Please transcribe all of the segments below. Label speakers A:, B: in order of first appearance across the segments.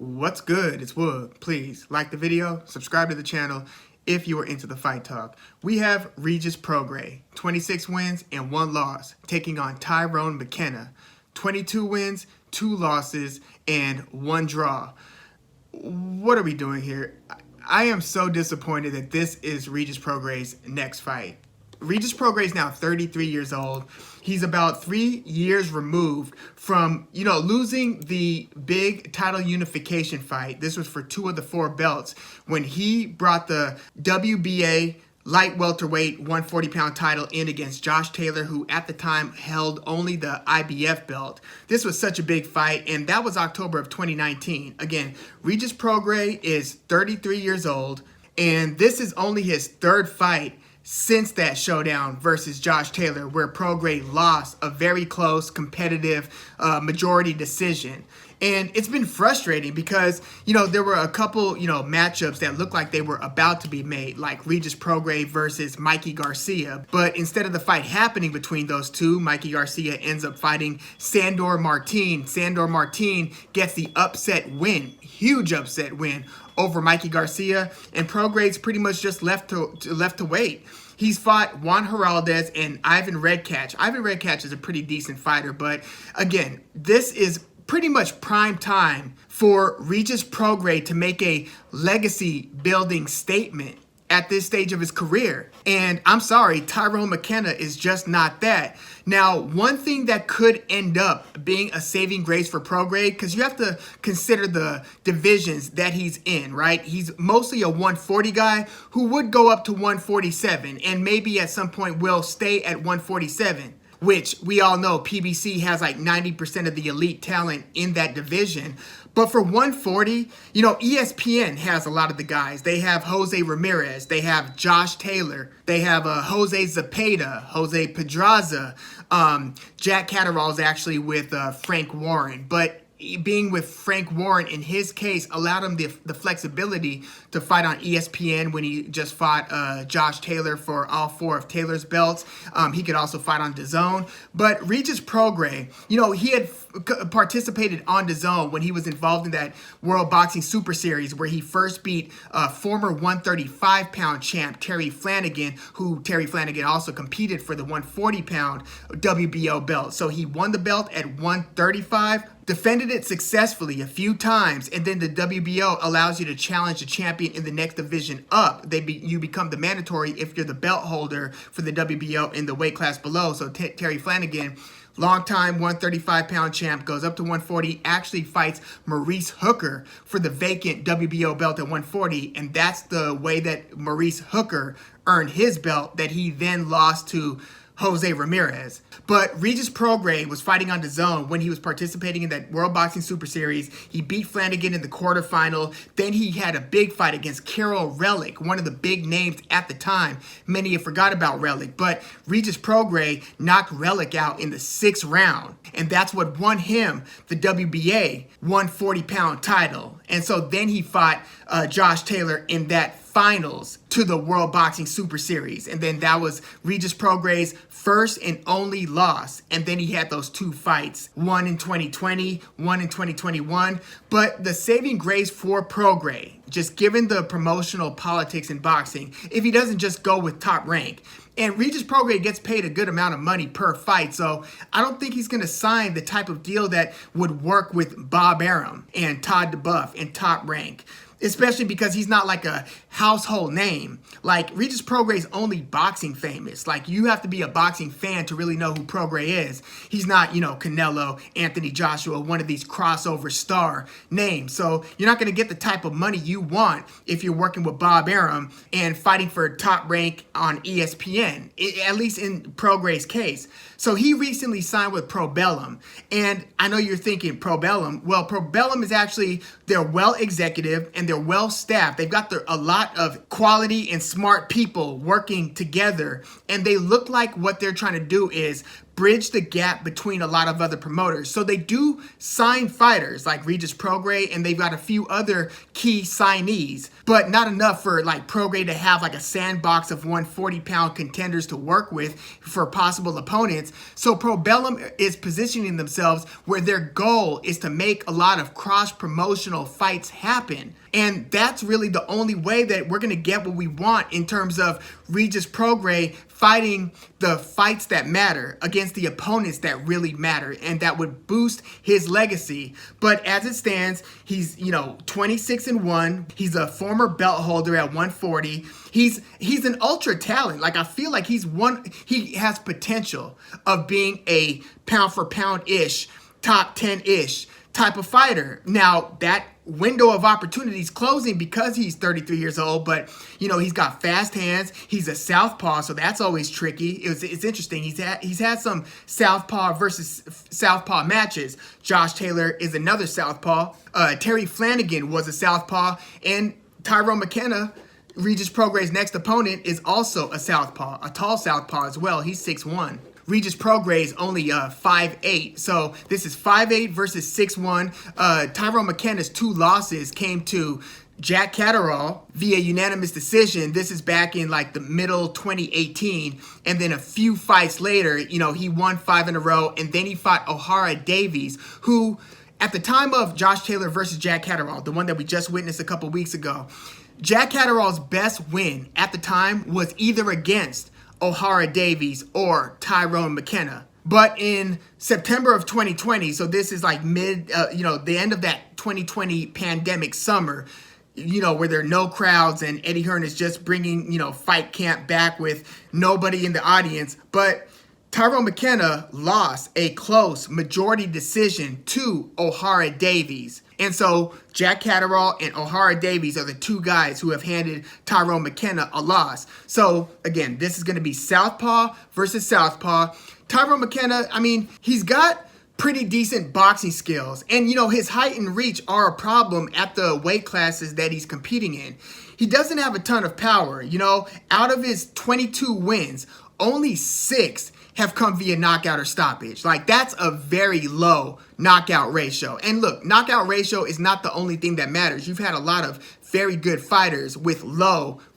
A: What's good? It's Wood. Please like the video, subscribe to the channel if you are into the fight talk. We have Regis Prograis, 26 wins and 1 loss, taking on Tyrone McKenna, 22 wins, 2 losses, and 1 draw. What are we doing here? I am so disappointed that this is Regis Prograis' next fight. Regis Prograis is now 33 years old. He's about 3 years removed from, losing the big title unification fight. This was for 2 of the 4 belts when he brought the WBA light welterweight 140-pound title in against Josh Taylor, who at the time held only the IBF belt. This was such a big fight, and that was October of 2019. Again, Regis Prograis is 33 years old, and this is only his 3rd fight since that showdown versus Josh Taylor, where Prograis lost a very close, competitive majority decision. And it's been frustrating because, there were a couple, matchups that looked like they were about to be made, like Regis Prograis versus Mikey Garcia. But instead of the fight happening between those two, Mikey Garcia ends up fighting Sandor Martin. Sandor Martin gets the upset win, huge upset win over Mikey Garcia, and Prograis pretty much just left to wait. He's fought Juan Heraldez and Ivan Redkach. Ivan Redkach is a pretty decent fighter, but again, this is pretty much prime time for Regis Prograis to make a legacy building statement at this stage of his career. And I'm sorry, Tyrone McKenna is just not that. Now, one thing that could end up being a saving grace for Prograis, because you have to consider the divisions that he's in, right? He's mostly a 140 guy who would go up to 147 and maybe at some point will stay at 147. Which we all know PBC has like 90% of the elite talent in that division. But for 140, ESPN has a lot of the guys. They have Jose Ramirez. They have Josh Taylor. They have Jose Zepeda, Jose Pedraza. Jack Catterall is actually with Frank Warren. But being with Frank Warren, in his case, allowed him the flexibility to fight on ESPN when he just fought Josh Taylor for all 4 of Taylor's belts. He could also fight on DAZN. But Regis Prograis, he had participated on DAZN when he was involved in that World Boxing Super Series where he first beat former 135-pound champ Terry Flanagan, who Terry Flanagan also competed for the 140-pound WBO belt. So he won the belt at 135, defended it successfully a few times, and then the WBO allows you to challenge the champion in the next division up. You become the mandatory if you're the belt holder for the WBO in the weight class below. So Terry Flanagan, longtime 135-pound champ, goes up to 140, actually fights Maurice Hooker for the vacant WBO belt at 140, and that's the way that Maurice Hooker earned his belt that he then lost to Jose Ramirez. But Regis Prograis was fighting on DAZN when he was participating in that World Boxing Super Series. He beat Flanagan in the quarterfinal. Then he had a big fight against Kiryl Relikh, one of the big names at the time. Many have forgot about Relikh, but Regis Prograis knocked Relikh out in the 6th round. And that's what won him the WBA 140-pound title. And so then he fought Josh Taylor in that finals to the World Boxing Super Series. And then that was Regis Prograis' first and only loss. And then he had those 2 fights, one in 2020, one in 2021. But the saving grace for Prograis, just given the promotional politics in boxing, if he doesn't just go with Top Rank. And Regis Prograis gets paid a good amount of money per fight, so I don't think he's going to sign the type of deal that would work with Bob Arum and Todd DeBuff and Top Rank, especially because he's not like a household name. Like, Regis Prograis only boxing famous. Like, you have to be a boxing fan to really know who Prograis is. He's not, Canelo, Anthony Joshua, one of these crossover star names. So you're not going to get the type of money you want if you're working with Bob Arum and fighting for Top Rank on ESPN, at least in Prograis' case. So he recently signed with Probellum. And I know you're thinking, Probellum? Well, Probellum is actually, they're well executive and they're well staffed. They've got a lot of quality and smart people working together. And they look like what they're trying to do is bridge the gap between a lot of other promoters. So they do sign fighters like Regis Prograis, and they've got a few other key signees, but not enough for like Prograis to have like a sandbox of 140-pound contenders to work with for possible opponents. So Probellum is positioning themselves where their goal is to make a lot of cross-promotional fights happen. And that's really the only way that we're going to get what we want in terms of Regis Prograis fighting the fights that matter against the opponents that really matter, and that would boost his legacy. But as it stands, he's 26-1. He's a former belt holder at 140. He's an ultra talent. Like, I feel like he has potential of being a pound for pound ish, top 10-ish type of fighter. Now, that window of opportunity is closing because he's 33 years old, but he's got fast hands. He's a southpaw, so that's always tricky. It's interesting. He's had some southpaw versus southpaw matches. Josh Taylor is another southpaw. Terry Flanagan was a southpaw, and Tyrone McKenna, Regis Prograis' next opponent, is also a southpaw, a tall southpaw as well. He's 6'1". Regis Prograis is only 5'8", so this is 5'8" versus 6'1". Tyrone McKenna's 2 losses came to Jack Catterall via unanimous decision. This is back in like the middle 2018, and then a few fights later, he won 5 in a row, and then he fought Ohara Davies, who at the time of Josh Taylor versus Jack Catterall, the one that we just witnessed a couple weeks ago, Jack Catterall's best win at the time was either against Ohara Davies or Tyrone McKenna. But in September of 2020, so this is like the end of that 2020 pandemic summer, where there are no crowds and Eddie Hearn is just bringing, fight camp back with nobody in the audience. But Tyrone McKenna lost a close majority decision to Ohara Davies. And so Jack Catterall and Ohara Davies are the 2 guys who have handed Tyrone McKenna a loss. So again, this is going to be southpaw versus southpaw. Tyrone McKenna, he's got pretty decent boxing skills. And, his height and reach are a problem at the weight classes that he's competing in. He doesn't have a ton of power. Out of his 22 wins, only 6 have come via knockout or stoppage. Like, that's a very low knockout ratio. And look, knockout ratio is not the only thing that matters. You've had a lot of very good fighters with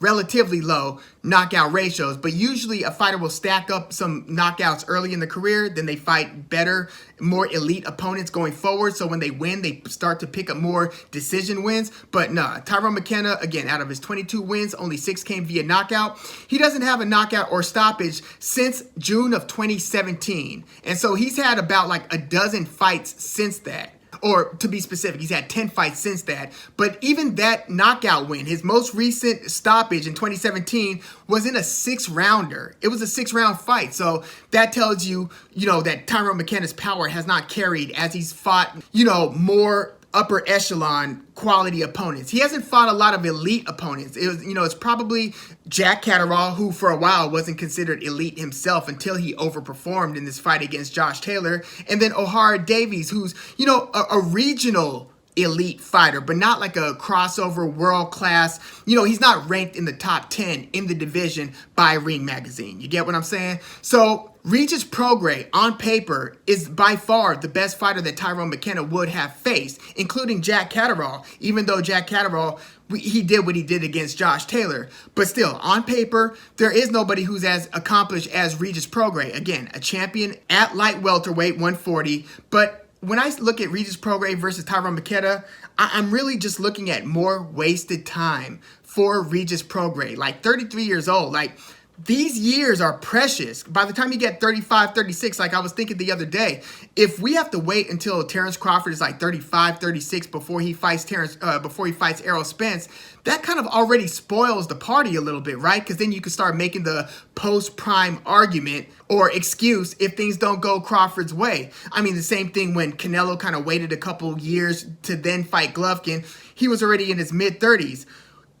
A: relatively low knockout ratios, but usually a fighter will stack up some knockouts early in the career, then they fight better, more elite opponents going forward, so when they win, they start to pick up more decision wins. But nah, Tyrone McKenna, again, out of his 22 wins, only 6 came via knockout. He doesn't have a knockout or stoppage since June of 2017, and so he's had about like a dozen fights since that. Or to be specific, he's had 10 fights since that. But even that knockout win, his most recent stoppage in 2017 was in a 6-rounder. It was a 6-round fight. So that tells you, that Tyrone McKenna's power has not carried as he's fought, more upper echelon quality opponents. He hasn't fought a lot of elite opponents. It's probably Jack Catterall, who for a while wasn't considered elite himself until he overperformed in this fight against Josh Taylor. And then Ohara Davies, who's, a regional elite fighter, but not like a crossover world class. He's not ranked in the top 10 in the division by Ring Magazine. You get what I'm saying? So Regis Prograis, on paper, is by far the best fighter that Tyrone McKenna would have faced, including Jack Catterall, even though Jack Catterall, he did what he did against Josh Taylor. But still, on paper, there is nobody who's as accomplished as Regis Prograis. Again, a champion at light welterweight, 140. But when I look at Regis Prograis versus Tyrone McKenna, I'm really just looking at more wasted time for Regis Prograis. Like, 33 years old, like, these years are precious. By the time you get 35, 36, like I was thinking the other day, if we have to wait until Terrence Crawford is like 35, 36 before he fights Errol Spence, that kind of already spoils the party a little bit, right? Because then you can start making the post-prime argument or excuse if things don't go Crawford's way. The same thing when Canelo kind of waited a couple years to then fight Golovkin. He was already in his mid-30s.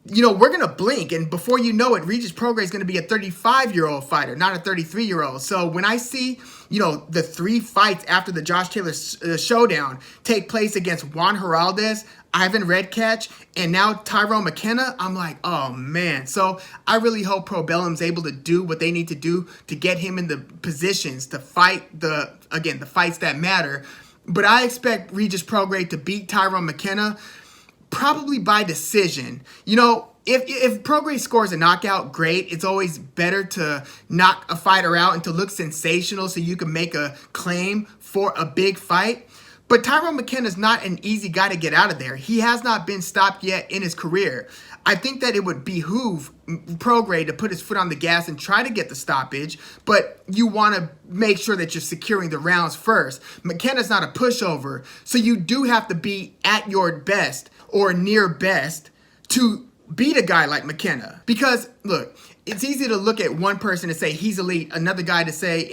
A: we're going to blink, and before you know it, Regis Prograis is going to be a 35-year-old fighter, not a 33-year-old. So when I see, the 3 fights after the Josh Taylor showdown take place against Juan Heraldez, Ivan Redkach, and now Tyrone McKenna, I'm like, oh man. So I really hope Probellum's able to do what they need to do to get him in the positions to fight the fights that matter. But I expect Regis Prograis to beat Tyrone McKenna probably by decision. If Prograis scores a knockout, great. It's always better to knock a fighter out and to look sensational so you can make a claim for a big fight. But Tyrone McKenna is not an easy guy to get out of there. He has not been stopped yet in his career. I think that it would behoove Prograis to put his foot on the gas and try to get the stoppage, but you want to make sure that you're securing the rounds first. McKenna's not a pushover, so you do have to be at your best or near best to beat a guy like McKenna. Because, look, it's easy to look at one person and say he's elite, another guy to say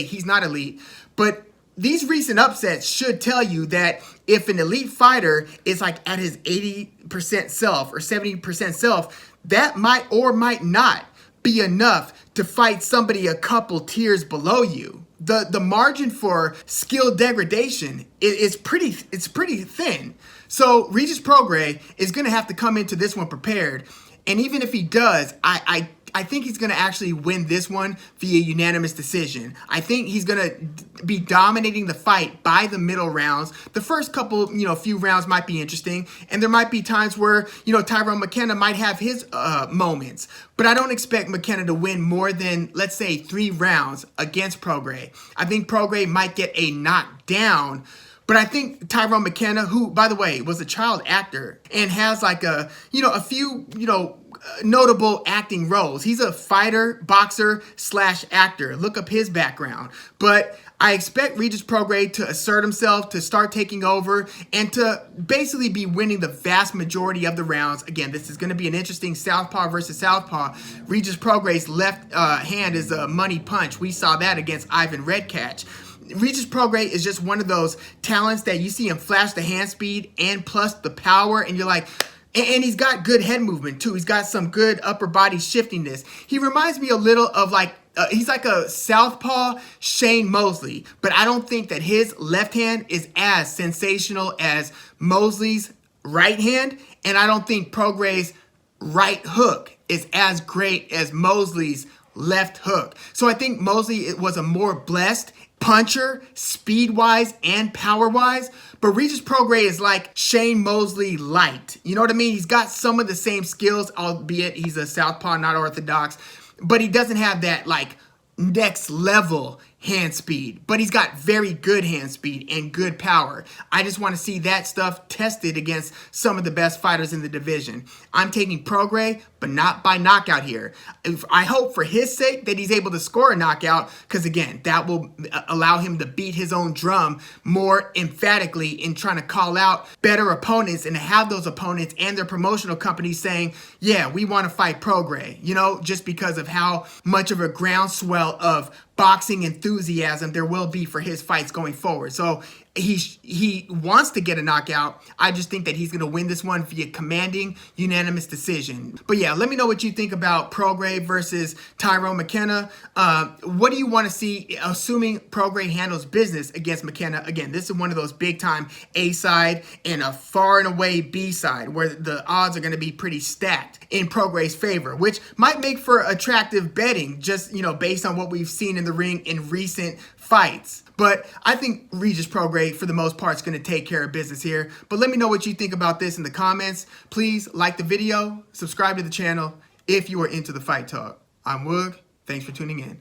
A: he's not elite, but these recent upsets should tell you that if an elite fighter is like at his 80% self or 70% self, that might or might not be enough to fight somebody a couple tiers below you. The margin for skill degradation is pretty thin. So Regis Prograis is going to have to come into this one prepared. And even if he does, I think he's going to actually win this one via unanimous decision. I think he's going to be dominating the fight by the middle rounds. The first couple, few rounds might be interesting, and there might be times where, Tyrone McKenna might have his moments. But I don't expect McKenna to win more than, let's say, 3 rounds against Prograis. I think Prograis might get a knockdown. But I think Tyrone McKenna, who, by the way, was a child actor and has like a few, notable acting roles. He's a fighter, boxer / actor. Look up his background. But I expect Regis Prograis to assert himself, to start taking over, and to basically be winning the vast majority of the rounds. Again, this is going to be an interesting southpaw versus southpaw. Regis Prograis' left hand is a money punch. We saw that against Ivan Redkach. Regis Prograis is just one of those talents that you see him flash the hand speed and plus the power, and you're like, and he's got good head movement too. He's got some good upper body shiftiness. He reminds me a little of he's like a southpaw Shane Mosley, but I don't think that his left hand is as sensational as Mosley's right hand, and I don't think Prograis' right hook is as great as Mosley's left hook. So I think Mosley was a more blessed puncher, speed-wise and power-wise, but Regis Prograis is like Shane Mosley light. You know what I mean? He's got some of the same skills, albeit he's a southpaw, not orthodox, but he doesn't have that like next level hand speed, but he's got very good hand speed and good power. I just want to see that stuff tested against some of the best fighters in the division. I'm taking Prograis, but not by knockout here. I hope for his sake that he's able to score a knockout, because again, that will allow him to beat his own drum more emphatically in trying to call out better opponents and have those opponents and their promotional companies saying, yeah, we want to fight Prograis, just because of how much of a groundswell of boxing enthusiasm there will be for his fights going forward. So he wants to get a knockout. I just think that he's going to win this one via commanding unanimous decision. But yeah, let me know what you think about Prograis versus Tyrone McKenna. What do you want to see, assuming Prograis handles business against McKenna? Again, this is one of those big time A side and a far and away B side where the odds are going to be pretty stacked in Prograis' favor, which might make for attractive betting just, based on what we've seen in the ring in recent fights. But I think Regis Prograis, for the most part, is going to take care of business here. But let me know what you think about this in the comments. Please like the video, subscribe to the channel if you are into the fight talk. I'm Woog. Thanks for tuning in.